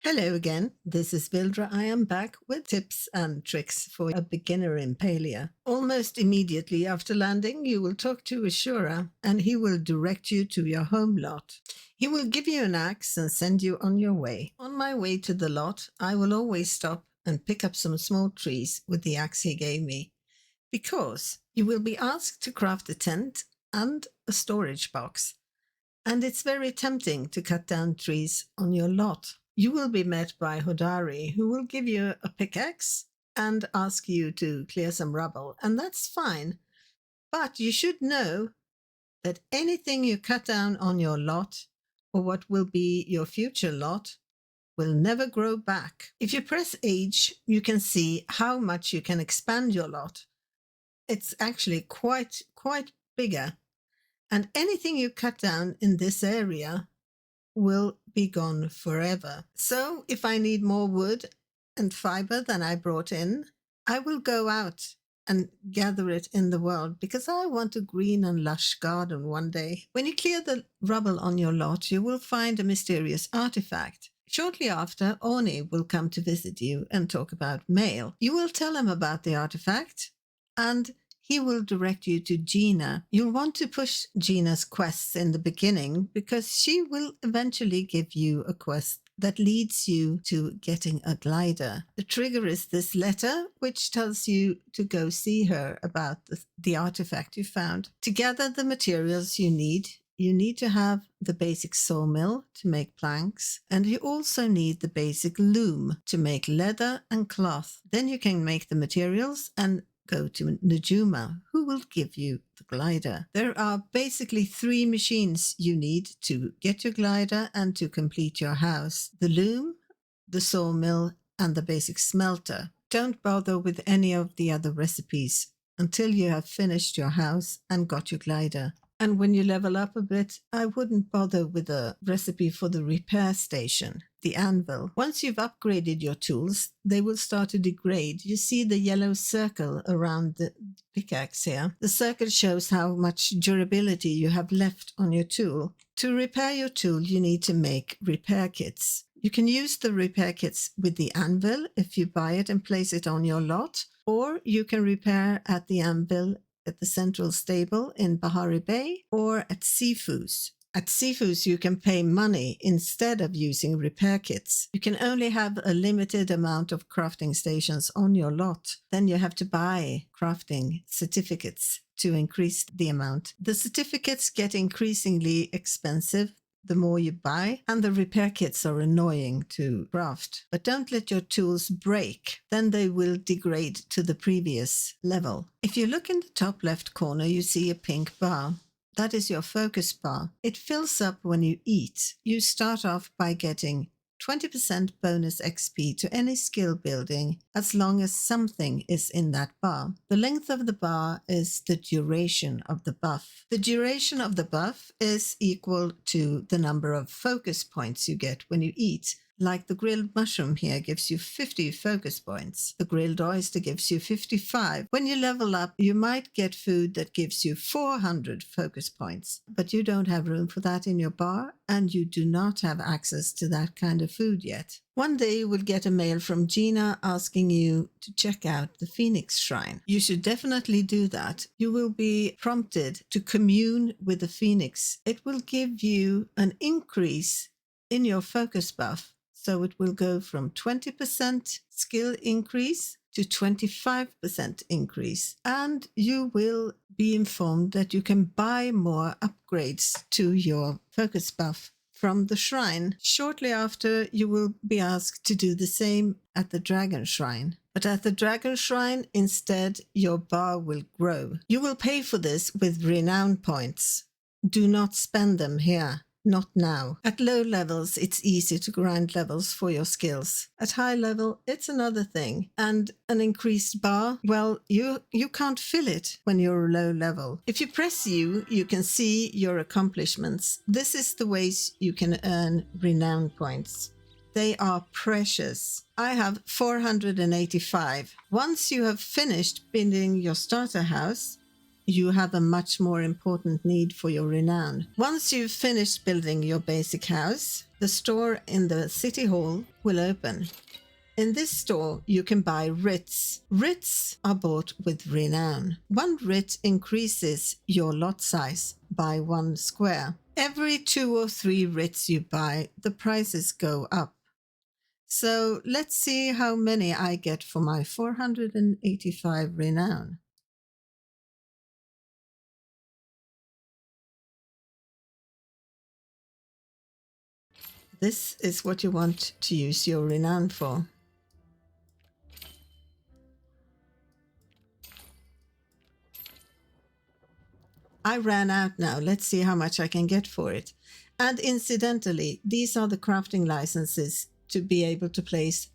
Hello again, this is Vildra. I am back with tips and tricks for a beginner in Palia. Almost immediately after landing, you will talk to Ashura and he will direct you to your home lot. He will give you an axe and send you on your way. On my way to the lot, I will always stop and pick up some small trees with the axe he gave me, because you will be asked to craft a tent and a storage box. And it's very tempting to cut down trees on your lot. You will be met by Hodari, who will give you a pickaxe and ask you to clear some rubble, and that's fine. But you should know that anything you cut down on your lot, or what will be your future lot, will never grow back. If you press H, you can see how much you can expand your lot. It's actually quite bigger. And anything you cut down in this area will be gone forever. So if I need more wood and fiber than I brought in, I will go out and gather it in the world, because I want a green and lush garden one day. When you clear the rubble on your lot, you will find a mysterious artifact. Shortly after, Orni will come to visit you and talk about mail. You will tell him about the artifact and he will direct you to Gina. You'll want to push Gina's quests in the beginning, because she will eventually give you a quest that leads you to getting a glider. The trigger is this letter, which tells you to go see her about the artifact you found. To gather the materials you need to have the basic sawmill to make planks, and you also need the basic loom to make leather and cloth. Then you can make the materials and go to Najuma, who will give you the glider. There are basically 3 machines you need to get your glider and to complete your house: the loom, the sawmill, and the basic smelter. Don't bother with any of the other recipes until you have finished your house and got your glider. And when you level up a bit, I wouldn't bother with a recipe for the repair station, the anvil. Once you've upgraded your tools, they will start to degrade. You see the yellow circle around the pickaxe here. The circle shows how much durability you have left on your tool. To repair your tool, you need to make repair kits. You can use the repair kits with the anvil if you buy it and place it on your lot, or you can repair at the anvil at the central stable in Bahari Bay, or at Sifu's. At Sifu's, you can pay money instead of using repair kits. You can only have a limited amount of crafting stations on your lot. Then you have to buy crafting certificates to increase the amount. The certificates get increasingly expensive the more you buy, and the repair kits are annoying to craft. But don't let your tools break, then they will degrade to the previous level. If you look in the top left corner, you see a pink bar. That is your focus bar. It fills up when you eat. You start off by getting 20% bonus XP to any skill building as long as something is in that bar. The length of the bar is the duration of the buff. The duration of the buff is equal to the number of focus points you get when you eat. Like the grilled mushroom here gives you 50 focus points. The grilled oyster gives you 55. When you level up, you might get food that gives you 400 focus points, but you don't have room for that in your bar, and you do not have access to that kind of food yet. One day you will get a mail from Gina asking you to check out the Phoenix Shrine. You should definitely do that. You will be prompted to commune with the Phoenix. It will give you an increase in your focus buff. So it will go from 20% skill increase to 25% increase. And you will be informed that you can buy more upgrades to your focus buff from the shrine. Shortly after, you will be asked to do the same at the Dragon Shrine. But at the Dragon Shrine, instead, your bar will grow. You will pay for this with Renown points. Do not spend them here. Not now. At low levels, it's easy to grind levels for your skills. At high level, it's another thing. And an increased bar, well, you can't fill it when you're low level. If you press U, you can see your accomplishments. This is the ways you can earn renown points. They are precious. I have 485. Once you have finished building your starter house, you have a much more important need for your renown. Once you've finished building your basic house, the store in the city hall will open. In this store, you can buy writs. Writs are bought with renown. 1 writ increases your lot size by 1 square. Every 2 or 3 writs you buy, the prices go up. So let's see how many I get for my 485 renown. This is what you want to use your renown for. I ran out now. Let's see how much I can get for it. And incidentally, these are the crafting licenses to be able to place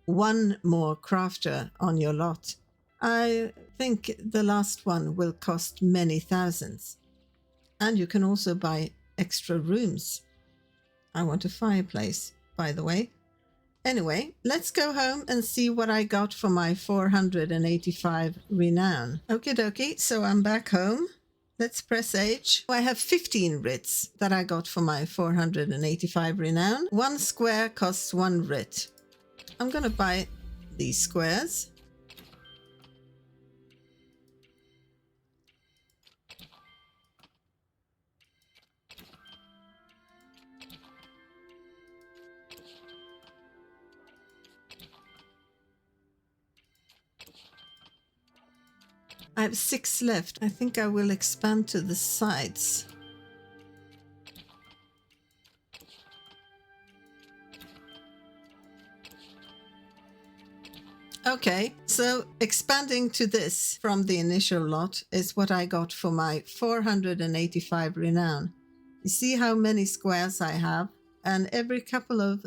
1 more crafter on your lot. I think the last one will cost many thousands. And you can also buy extra rooms. I want a fireplace, by the way. Anyway, let's go home and see what I got for my 485 renown. Okie dokie, so I'm back home. Let's press H. I have 15 writs that I got for my 485 renown. 1 square costs 1 writ. I'm going to buy these squares. I have 6 left. I think I will expand to the sides. Okay, so expanding to this from the initial lot is what I got for my 485 renown. You see how many squares I have? And every couple of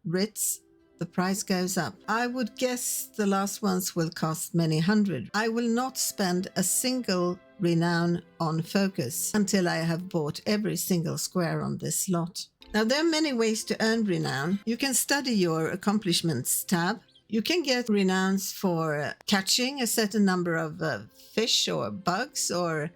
writs, the price goes up. I would guess the last ones will cost many hundred. I will not spend a single renown on focus until I have bought every single square on this lot. Now, there are many ways to earn renown. You can study your accomplishments tab. You can get renowns for catching a certain number of fish or bugs, or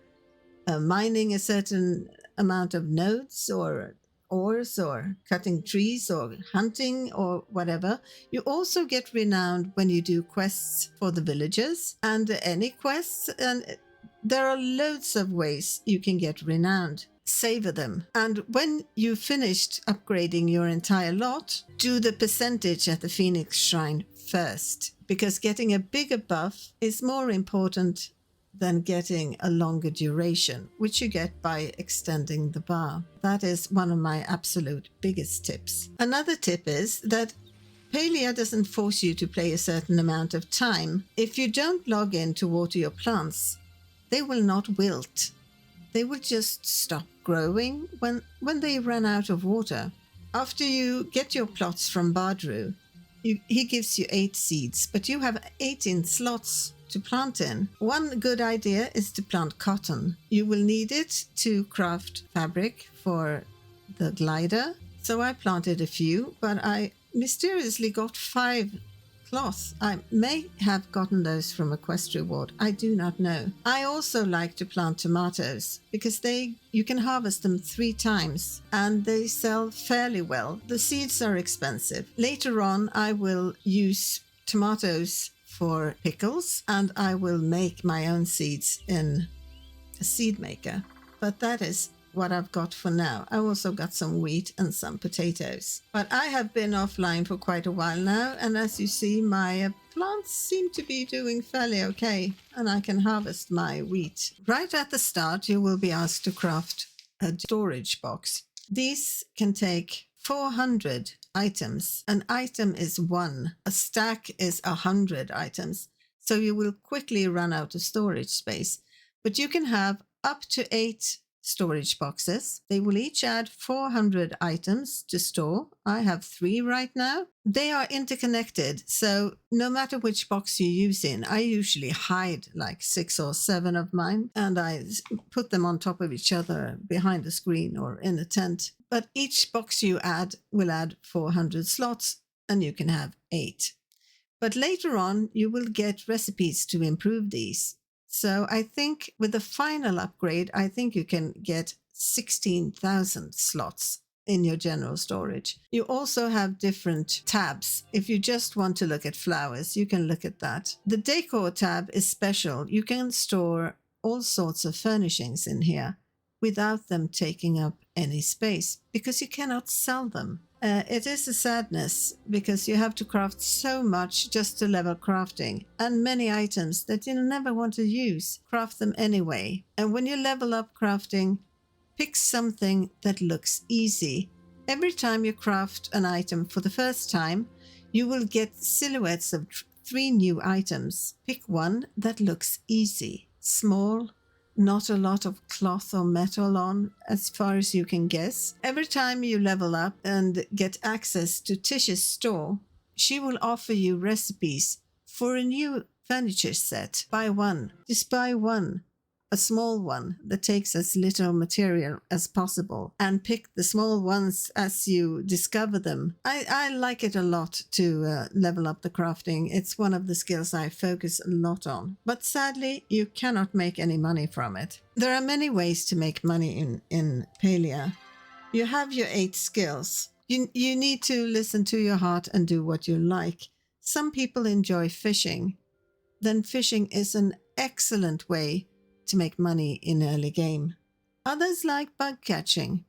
mining a certain amount of nodes or ores, or cutting trees, or hunting, or whatever. You also get renowned when you do quests for the villagers, and any quests, and there are loads of ways you can get renowned. Savor them, and when you've finished upgrading your entire lot, do the percentage at the Phoenix Shrine first, because getting a bigger buff is more important than getting a longer duration, which you get by extending the bar. That is one of my absolute biggest tips. Another tip is that Palia doesn't force you to play a certain amount of time. If you don't log in to water your plants, they will not wilt. They will just stop growing when they run out of water. After you get your plots from Badru, he gives you 8 seeds, but you have 18 slots to plant in. One good idea is to plant cotton. You will need it to craft fabric for the glider. So I planted a few, but I mysteriously got 5 cloth. I may have gotten those from a quest reward. I do not know. I also like to plant tomatoes because you can harvest them 3 times and they sell fairly well. The seeds are expensive. Later on, I will use tomatoes for pickles, and I will make my own seeds in a seed maker. But that is what I've got for now. I also got some wheat and some potatoes. But I have been offline for quite a while now, and as you see, my plants seem to be doing fairly okay, and I can harvest my wheat. Right at the start, you will be asked to craft a storage box. These can take 400 items. An item is 1. A stack is 100 items. So you will quickly run out of storage space. But you can have up to 8 storage boxes. They will each add 400 items to store. I have 3 right now. They are interconnected, so no matter which box you use in, I usually hide like 6 or 7 of mine, and I put them on top of each other behind the screen or in a tent. But each box you add will add 400 slots, and you can have 8. But later on, you will get recipes to improve these. So I think with the final upgrade, I think you can get 16,000 slots in your general storage. You also have different tabs. If you just want to look at flowers, you can look at that. The decor tab is special. You can store all sorts of furnishings in here without them taking up any space because you cannot sell them. It is a sadness because you have to craft so much just to level crafting, and many items that you never want to use, craft them anyway. And when you level up crafting, pick something that looks easy. Every time you craft an item for the first time, you will get silhouettes of 3 new items. Pick one that looks easy, small, not a lot of cloth or metal on, as far as you can guess. Every time you level up and get access to Tish's store, she will offer you recipes for a new furniture set. Buy one. Just buy one. A small one that takes as little material as possible, and pick the small ones as you discover them. I like it a lot to level up the crafting. It's one of the skills I focus a lot on. But sadly, you cannot make any money from it. There are many ways to make money in Palia. You have your 8 skills. You need to listen to your heart and do what you like. Some people enjoy fishing. Then fishing is an excellent way to make money in early game. Others like bug catching.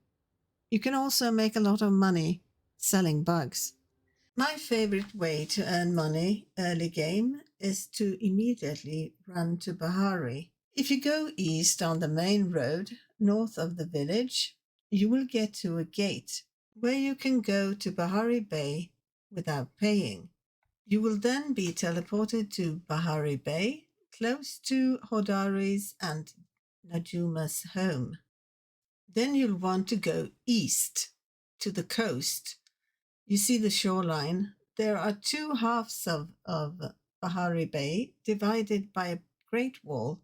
You can also make a lot of money selling bugs. My favorite way to earn money early game is to immediately run to Bahari. If you go east on the main road, north of the village, you will get to a gate where you can go to Bahari Bay without paying. You will then be teleported to Bahari Bay, close to Hodari's and Najuma's home. Then you'll want to go east to the coast. You see the shoreline. There are 2 halves of Bahari Bay divided by a great wall,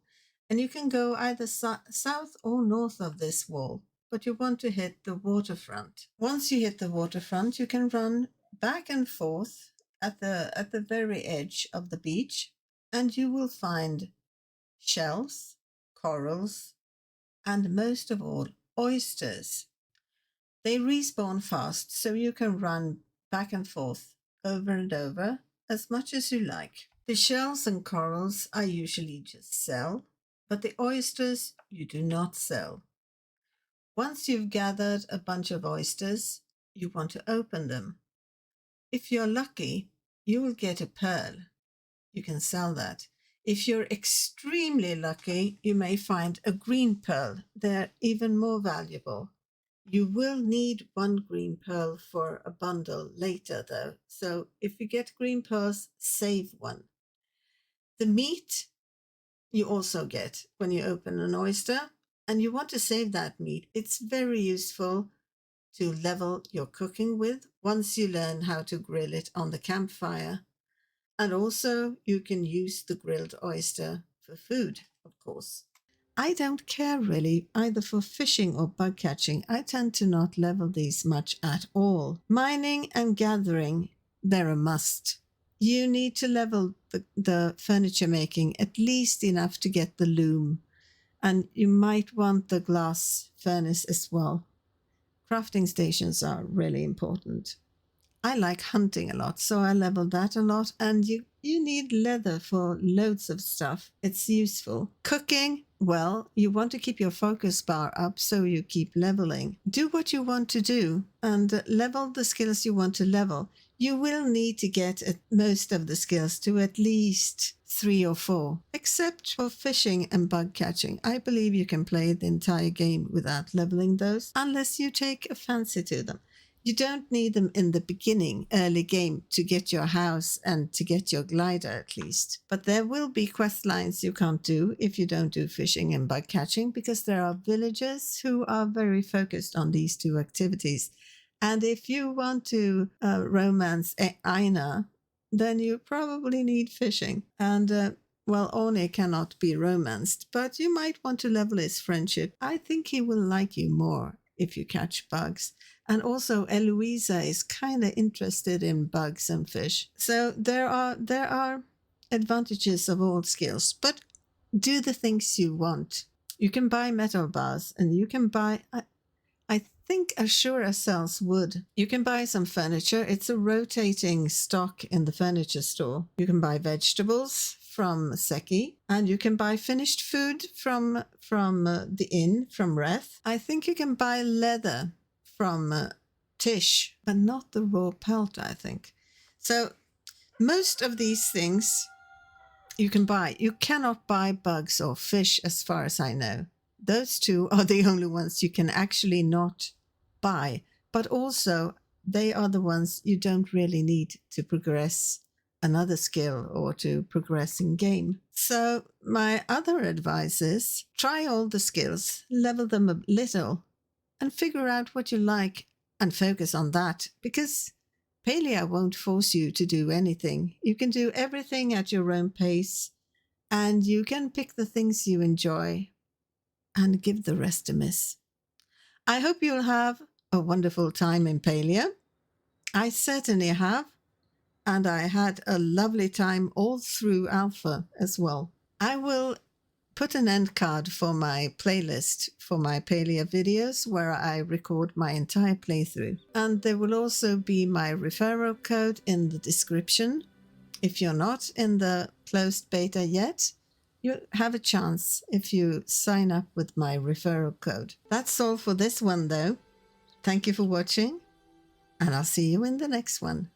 and you can go either south or north of this wall, but you want to hit the waterfront. Once you hit the waterfront, you can run back and forth at the very edge of the beach, and you will find shells, corals, and most of all, oysters. They respawn fast, so you can run back and forth over and over as much as you like. The shells and corals I usually just sell, but the oysters you do not sell. Once you've gathered a bunch of oysters, you want to open them. If you're lucky, you will get a pearl. You can sell that. If you're extremely lucky, you may find a green pearl. They're even more valuable. You will need 1 green pearl for a bundle later, though. So if you get green pearls, save 1. The meat you also get when you open an oyster, and you want to save that meat. It's very useful to level your cooking with once you learn how to grill it on the campfire. And also you can use the grilled oyster for food, of course. I don't care really either for fishing or bug catching. I tend to not level these much at all. Mining and gathering, they're a must. You need to level the furniture making at least enough to get the loom. And you might want the glass furnace as well. Crafting stations are really important. I like hunting a lot, so I level that a lot. And you need leather for loads of stuff. It's useful. Cooking, well, you want to keep your focus bar up so you keep leveling. Do what you want to do and level the skills you want to level. You will need to get at most of the skills to at least 3 or 4, except for fishing and bug catching. I believe you can play the entire game without leveling those, unless you take a fancy to them. You don't need them in the beginning, early game, to get your house and to get your glider at least. But there will be quest lines you can't do if you don't do fishing and bug catching, because there are villagers who are very focused on these 2 activities. And if you want to romance Aina, then you probably need fishing. And well, Orne cannot be romanced, but you might want to level his friendship. I think he will like you more if you catch bugs. And also Eloisa is kind of interested in bugs and fish. So there are advantages of all skills. But do the things you want. You can buy metal bars, and you can buy, I think Ashura sells wood. You can buy some furniture. It's a rotating stock in the furniture store. You can buy vegetables from Seki, and you can buy finished food from the inn, from Reth. I think you can buy leather from Tish, but not the raw pelt, I think. So most of these things you can buy. You cannot buy bugs or fish, as far as I know. Those two are the only ones you can actually not buy, but also they are the ones you don't really need to progress another skill or to progress in game. So my other advice is try all the skills, level them a little, and figure out what you like and focus on that, because Palia won't force you to do anything. You can do everything at your own pace, and you can pick the things you enjoy and give the rest a miss. I hope you'll have a wonderful time in Palia. I certainly have, and I had a lovely time all through Alpha as well. I will put an end card for my playlist for my Palia videos where I record my entire playthrough. And there will also be my referral code in the description. If you're not in the closed beta yet, you have a chance if you sign up with my referral code. That's all for this one though. Thank you for watching, and I'll see you in the next one.